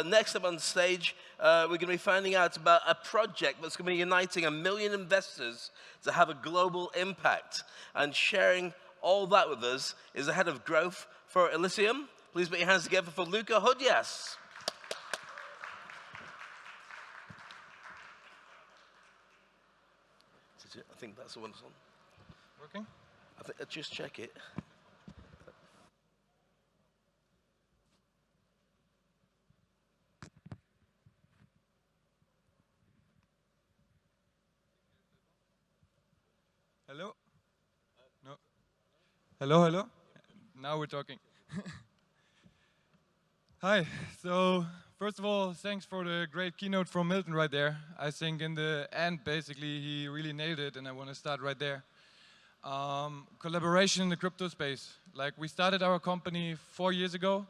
next up on stage, we're going to be finding out about a project that's going to be uniting 1 million investors to have a global impact. And sharing all that with us is the head of growth for Elitium. Please put your hands together for Luca Hodyjas. I think that's the one that's on. Working? Just check it. Hello? No. Hello, hello? Now we're talking. Hi. So, first of all, thanks for the great keynote from Milton right there. I think in the end, basically, he really nailed it, and I want to start right there. Collaboration in the crypto space. Like, we started our company 4 years ago,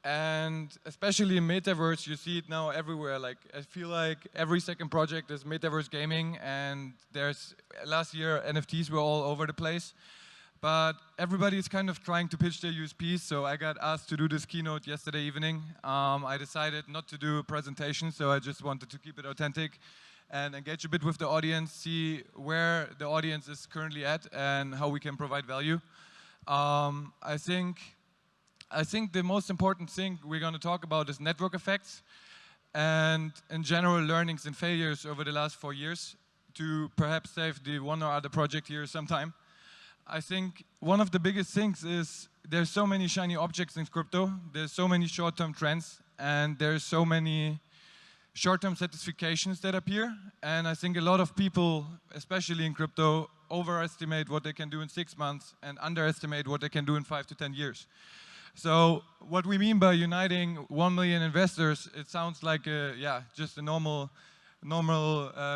and especially in Metaverse, you see it now everywhere. Like, I feel like every second project is Metaverse gaming, and last year, NFTs were all over the place. But everybody is kind of trying to pitch their USPs, so I got asked to do this keynote yesterday evening. I decided not to do a presentation, so I just wanted to keep it authentic and engage a bit with the audience, see where the audience is currently at and how we can provide value. I think the most important thing we're going to talk about is network effects and, in general, learnings and failures over the last 4 years to perhaps save the one or other project here sometime. I think one of the biggest things is there's so many shiny objects in crypto, there's so many short-term trends, and there's so many short-term satisfactions that appear. And I think a lot of people, especially in crypto, overestimate what they can do in 6 months and underestimate what they can do in 5 to 10 years. So what we mean by uniting 1 million investors, it sounds like just a normal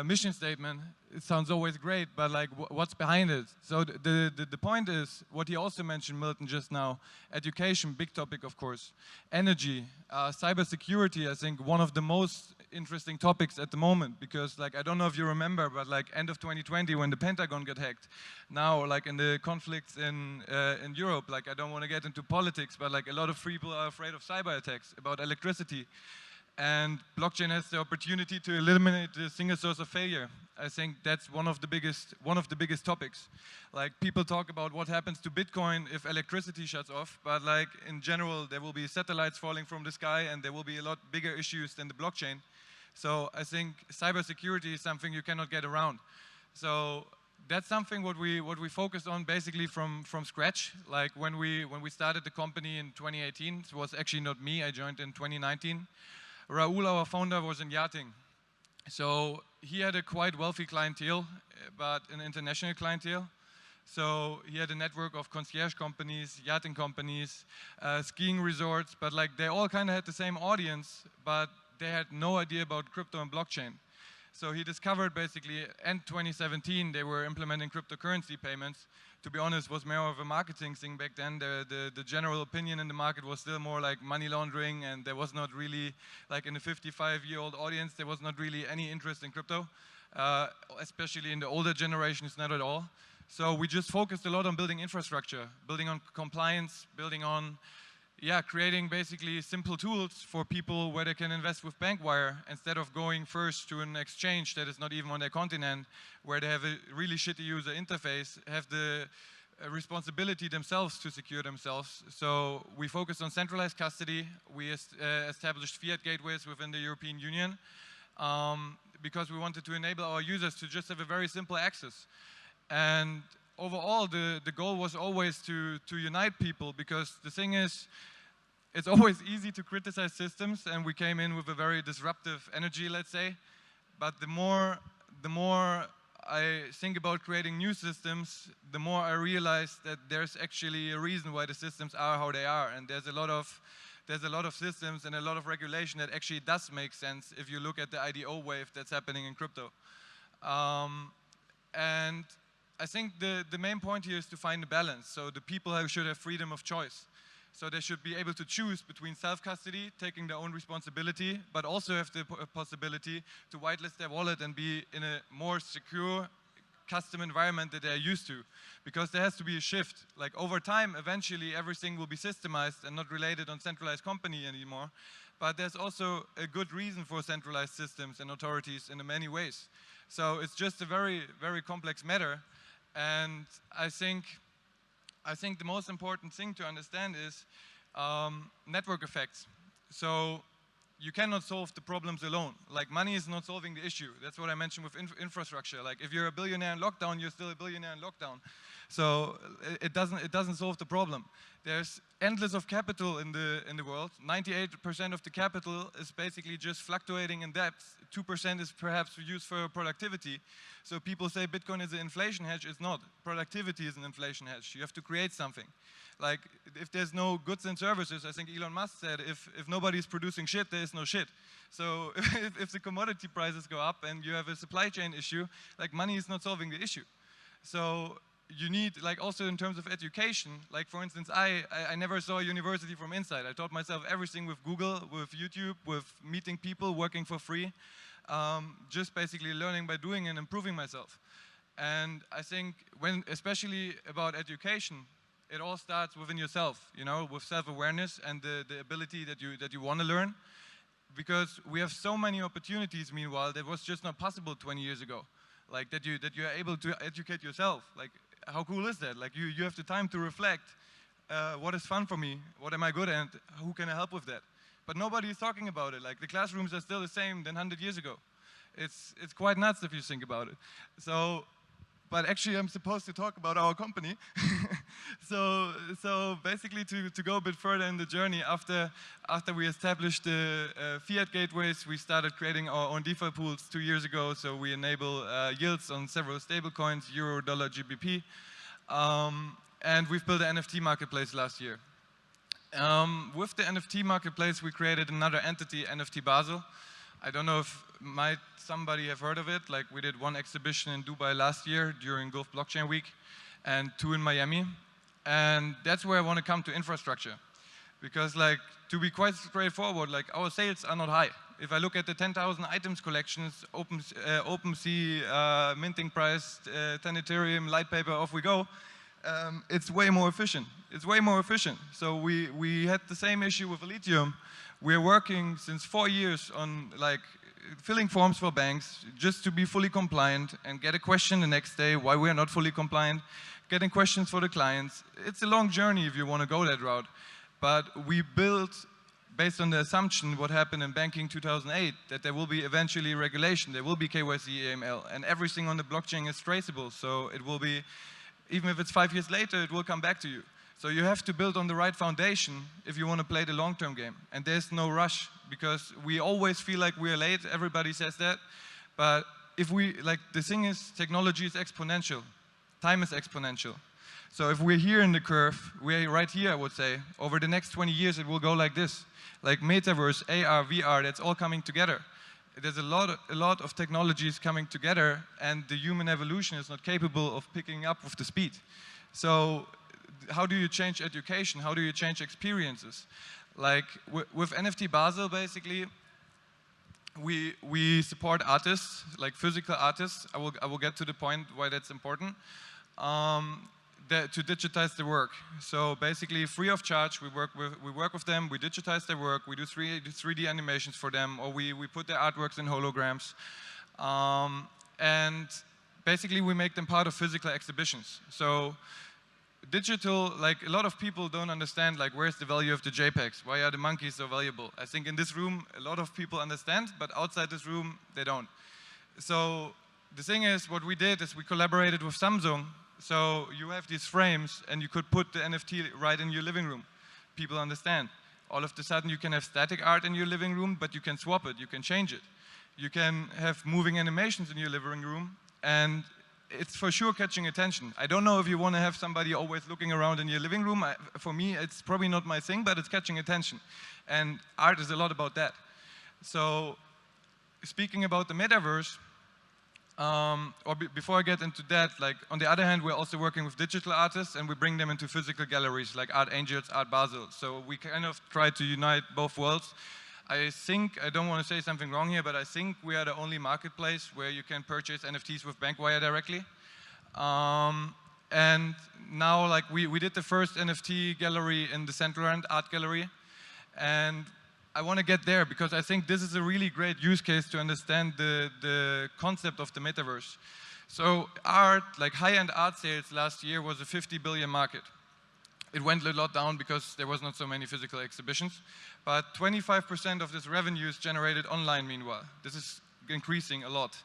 mission statement. It sounds always great, but like what's behind it? So the point is, what he also mentioned, Milton, just now, education, big topic, of course. Energy, cybersecurity, I think one of the most interesting topics at the moment, because like, I don't know if you remember, but like end of 2020 when the Pentagon got hacked, now like in the conflicts in Europe, like I don't want to get into politics, but like a lot of people are afraid of cyber attacks, about electricity. And blockchain has the opportunity to eliminate the single source of failure. I think that's one of the biggest topics. Like, people talk about what happens to Bitcoin if electricity shuts off, but like in general, there will be satellites falling from the sky, and there will be a lot bigger issues than the blockchain. So I think cybersecurity is something you cannot get around. So that's something what we focused on basically from scratch. Like when we started the company in 2018, it was actually not me. I joined in 2019. Raul, our founder, was in yachting. So he had a quite wealthy clientele, but an international clientele. So he had a network of concierge companies, yachting companies, skiing resorts, but like they all kind of had the same audience, but they had no idea about crypto and blockchain. So he discovered basically, end 2017, they were implementing cryptocurrency payments. To be honest, was more of a marketing thing back then. The general opinion in the market was still more like money laundering, and there was not really, like in a 55-year-old audience, there was not really any interest in crypto, especially in the older generations, not at all. So we just focused a lot on building infrastructure, building on compliance, building on creating basically simple tools for people where they can invest with Bankwire instead of going first to an exchange that is not even on their continent, where they have a really shitty user interface, have the responsibility themselves to secure themselves. So we focused on centralized custody. We established fiat gateways within the European Union because we wanted to enable our users to just have a very simple access. And overall, the goal was always to unite people, because the thing is, it's always easy to criticize systems, and we came in with a very disruptive energy, let's say. But the more I think about creating new systems, the more I realize that there's actually a reason why the systems are how they are, and there's a lot of systems and a lot of regulation that actually does make sense if you look at the IDO wave that's happening in crypto. And I think the main point here is to find a balance. So the people should have freedom of choice. So they should be able to choose between self-custody, taking their own responsibility, but also have the possibility to whitelist their wallet and be in a more secure custom environment that they're used to. Because there has to be a shift. Like over time, eventually everything will be systemized and not related on centralized company anymore. but there's also a good reason for centralized systems and authorities in many ways. So it's just a very, very complex matter. And I think the most important thing to understand is network effects. So you cannot solve the problems alone. Like, money is not solving the issue. That's what I mentioned with infrastructure. Like, if you're a billionaire in lockdown, you're still a billionaire in lockdown. So it doesn't solve the problem. There's endless of capital in the world. 98% of the capital is basically just fluctuating in depth. 2% is perhaps used for productivity. So people say Bitcoin is an inflation hedge. It's not. Productivity is an inflation hedge. You have to create something. Like, if there's no goods and services, I think Elon Musk said, if nobody's producing shit, there is no shit. So if the commodity prices go up and you have a supply chain issue, like, money is not solving the issue. So you need, like, also in terms of education, like, for instance, I never saw a university from inside. I taught myself everything with Google, with YouTube, with meeting people, working for free, just basically learning by doing and improving myself. And I think especially about education, it all starts within yourself, you know, with self-awareness and the ability that you want to learn. Because we have so many opportunities, meanwhile, that was just not possible 20 years ago. Like, that you are able to educate yourself. Like, how cool is that? Like, you have the time to reflect. What is fun for me? What am I good at? Who can I help with that? But nobody is talking about it. Like, the classrooms are still the same than 100 years ago. It's quite nuts if you think about it. So, but actually I'm supposed to talk about our company. So basically to go a bit further in the journey, after we established the fiat gateways, we started creating our own DeFi pools 2 years ago. So we enable yields on several stablecoins, Euro, Dollar, GBP. And we've built an NFT marketplace last year. With the NFT marketplace, we created another entity, NFT Basel. I don't know if somebody have heard of it. Like, we did one exhibition in Dubai last year during Gulf Blockchain Week and 2 in Miami. And that's where I want to come to infrastructure. Because, like, to be quite straightforward, like, our sales are not high. If I look at the 10,000 items collections, OpenSea, minting price, 10 Ethereum, light paper, off we go, it's way more efficient. It's way more efficient. So we had the same issue with Elitium. We're working since 4 years on, like, filling forms for banks just to be fully compliant and get a question the next day why we are not fully compliant, getting questions for the clients. It's a long journey if you want to go that route. But we built, based on the assumption what happened in banking 2008, that there will be eventually regulation, there will be KYC, AML, and everything on the blockchain is traceable. So it will be, even if it's 5 years later, it will come back to you. So you have to build on the right foundation if you want to play the long-term game. And there's no rush, because we always feel like we're late. Everybody says that. But if we, like, the thing is, technology is exponential. Time is exponential. So if we're here in the curve, we're right here, I would say. Over the next 20 years, it will go like this. Like Metaverse, AR, VR, that's all coming together. There's a lot of technologies coming together, and the human evolution is not capable of picking up with the speed. So how do you change education? How do you change experiences? Like with NFT Basel, basically, we support artists, like physical artists. I will get to the point why that's important. To digitize the work. So basically, free of charge, we work with them. We digitize their work. We do 3D animations for them, or we put their artworks in holograms, and basically we make them part of physical exhibitions. So digital, like, a lot of people don't understand, like, where's the value of the JPEGs? Why are the monkeys so valuable? I think in this room, a lot of people understand, but outside this room, they don't. So the thing is, what we did is we collaborated with Samsung. So you have these frames, and you could put the NFT right in your living room. People understand. All of a sudden, you can have static art in your living room, but you can swap it, you can change it. You can have moving animations in your living room, and it's for sure catching attention. I don't know if you want to have somebody always looking around in your living room. For me, it's probably not my thing, but it's catching attention. And art is a lot about that. So speaking about the metaverse, before I get into that, like, on the other hand, we're also working with digital artists, and we bring them into physical galleries like Art Angels, Art Basel. So we kind of try to unite both worlds. I think, I don't want to say something wrong here, but I think we are the only marketplace where you can purchase NFTs with Bankwire directly. And now, like, we did the first NFT gallery in the Central End Art Gallery. And I want to get there because I think this is a really great use case to understand the concept of the metaverse. So art, like high-end art sales last year was a 50 billion market. It went a lot down because there was not so many physical exhibitions. But 25% of this revenue is generated online meanwhile. This is increasing a lot.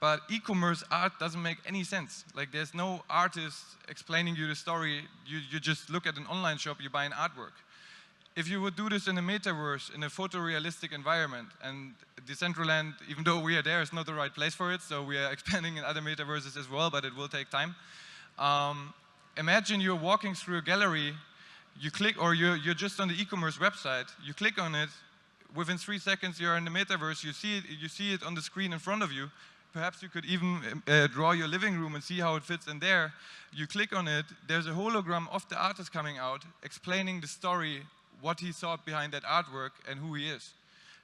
But e-commerce art doesn't make any sense. Like there's no artist explaining you the story. You just look at an online shop, you buy an artwork. If you would do this in a metaverse, in a photorealistic environment, and Decentraland, even though we are there, is not the right place for it, so we are expanding in other metaverses as well, but it will take time. Imagine you're walking through a gallery, you click, or you're just on the e-commerce website, you click on it, within 3 seconds you're in the metaverse, you see it on the screen in front of you. Perhaps you could even draw your living room and see how it fits in there. You click on it, there's a hologram of the artist coming out, explaining the story, what he thought behind that artwork and who he is.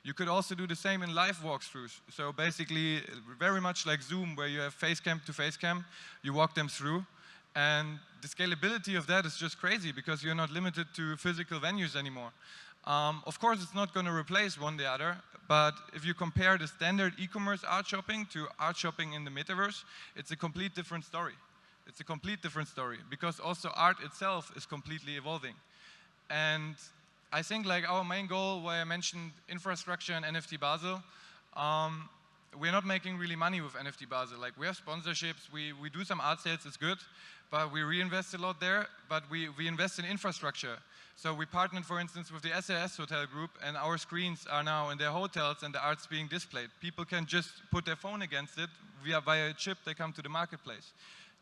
You could also do the same in live walkthroughs. So basically, very much like Zoom, where you have face cam to face cam, you walk them through. And the scalability of that is just crazy because you're not limited to physical venues anymore. Of course, it's not going to replace one the other, but if you compare the standard e-commerce art shopping to art shopping in the metaverse, it's a complete different story. It's a complete different story because also art itself is completely evolving. And I think like our main goal, where I mentioned infrastructure and NFT Basel, we're not making really money with NFT Basel. Like we have sponsorships, we do some art sales, it's good, but we reinvest a lot there, but we invest in infrastructure. So we partnered, for instance, with the SAS Hotel Group, and our screens are now in their hotels and the art's being displayed. People can just put their phone against it, via a chip, they come to the marketplace.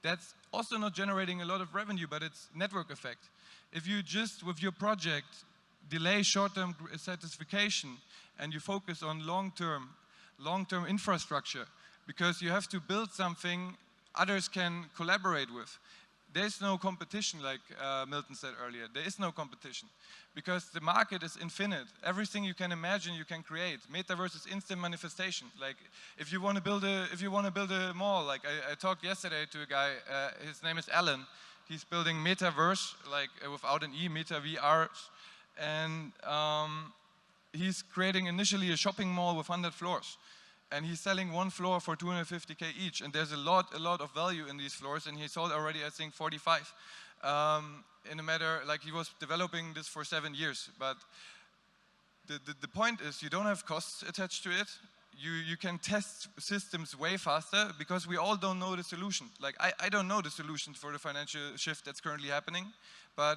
That's also not generating a lot of revenue, but it's network effect. If you just, with your project, delay short-term satisfaction and you focus on long-term infrastructure, because you have to build something others can collaborate with. There's no competition, like Milton said earlier. There is no competition because the market is infinite. Everything you can imagine, you can create. Metaverse is instant manifestation. Like if you want to build a mall, like I talked yesterday to a guy. His name is Alan. He's building Metaverse, like without an E, Meta VR, and he's creating initially a shopping mall with 100 floors. And he's selling one floor for 250K each, and there's a lot of value in these floors, and he sold already, I think, 45. In a matter, like he was developing this for 7 years, but the point is you don't have costs attached to it. You can test systems way faster because we all don't know the solution. Like I don't know the solution for the financial shift that's currently happening, but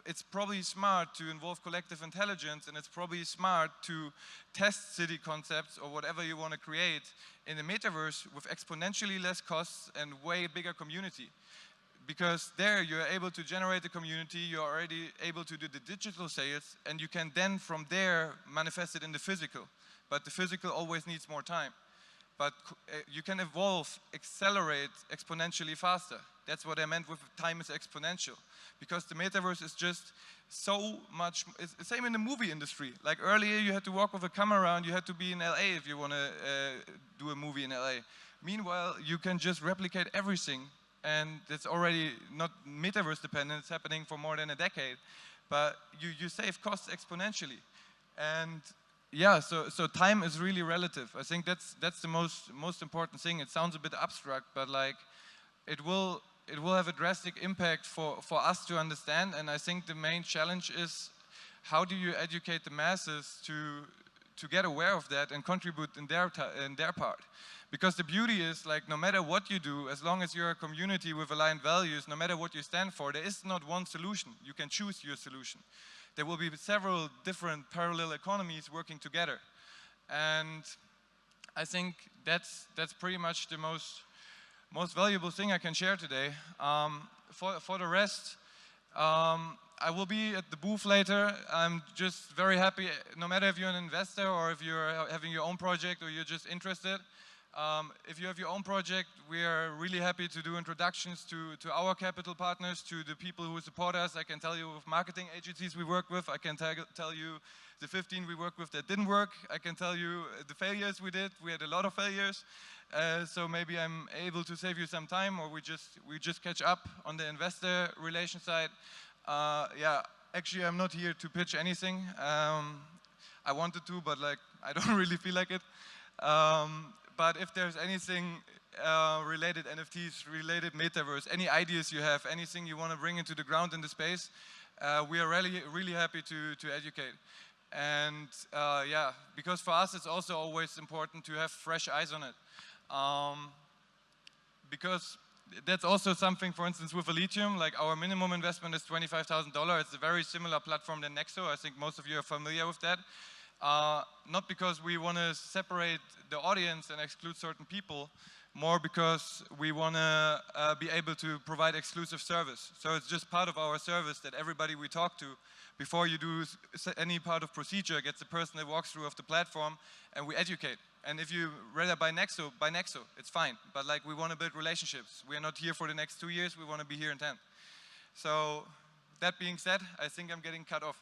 it's probably smart to involve collective intelligence, and it's probably smart to test city concepts or whatever you want to create in the metaverse with exponentially less costs and way bigger community. Because there you're able to generate a community, you're already able to do the digital sales, and you can then from there manifest it in the physical. But the physical always needs more time. But you can evolve, accelerate exponentially faster. That's what I meant with time is exponential. Because the metaverse is just so much, it's the same in the movie industry. Like earlier you had to walk with a camera and you had to be in LA if you want to do a movie in LA. Meanwhile, you can just replicate everything, and it's already not metaverse dependent, it's happening for more than a decade. But you save costs exponentially. And yeah, so time is really relative. I think that's the most important thing. It sounds a bit abstract, but like it will have a drastic impact for us to understand. And I think the main challenge is how do you educate the masses to get aware of that and contribute in their part. Because the beauty is, like, no matter what you do, as long as you're a community with aligned values, no matter what you stand for, there is not one solution. You can choose your solution. There will be several different parallel economies working together. And I think that's pretty much the most valuable thing I can share today. For the rest, I will be at the booth later. I'm just very happy, no matter if you're an investor or if you're having your own project or you're just interested. If you have your own project, we are really happy to do introductions to our capital partners, to the people who support us. I can tell you with marketing agencies we work with. I can tell you the 15 we work with that didn't work. I can tell you the failures we did. We had a lot of failures. So maybe I'm able to save you some time, or we just catch up on the investor relation side. Yeah, actually I'm not here to pitch anything. I wanted to, but like I don't really feel like it. But if there's anything related NFTs, related metaverse, any ideas you have, anything you want to bring into the ground in the space, we are really happy to educate. And yeah, because for us it's also always important to have fresh eyes on it. Because that's also something, for instance, with Elitium, like our minimum investment is $25,000. It's a very similar platform than Nexo. I think most of you are familiar with that. Not because we want to separate the audience and exclude certain people, more because we want to be able to provide exclusive service. So it's just part of our service that everybody we talk to, before you do any part of procedure, gets a personal walkthrough of the platform, and we educate. And if you rather buy Nexo, it's fine. But like, we want to build relationships. We are not here for the next 2 years, we want to be here in 10. So that being said, I think I'm getting cut off.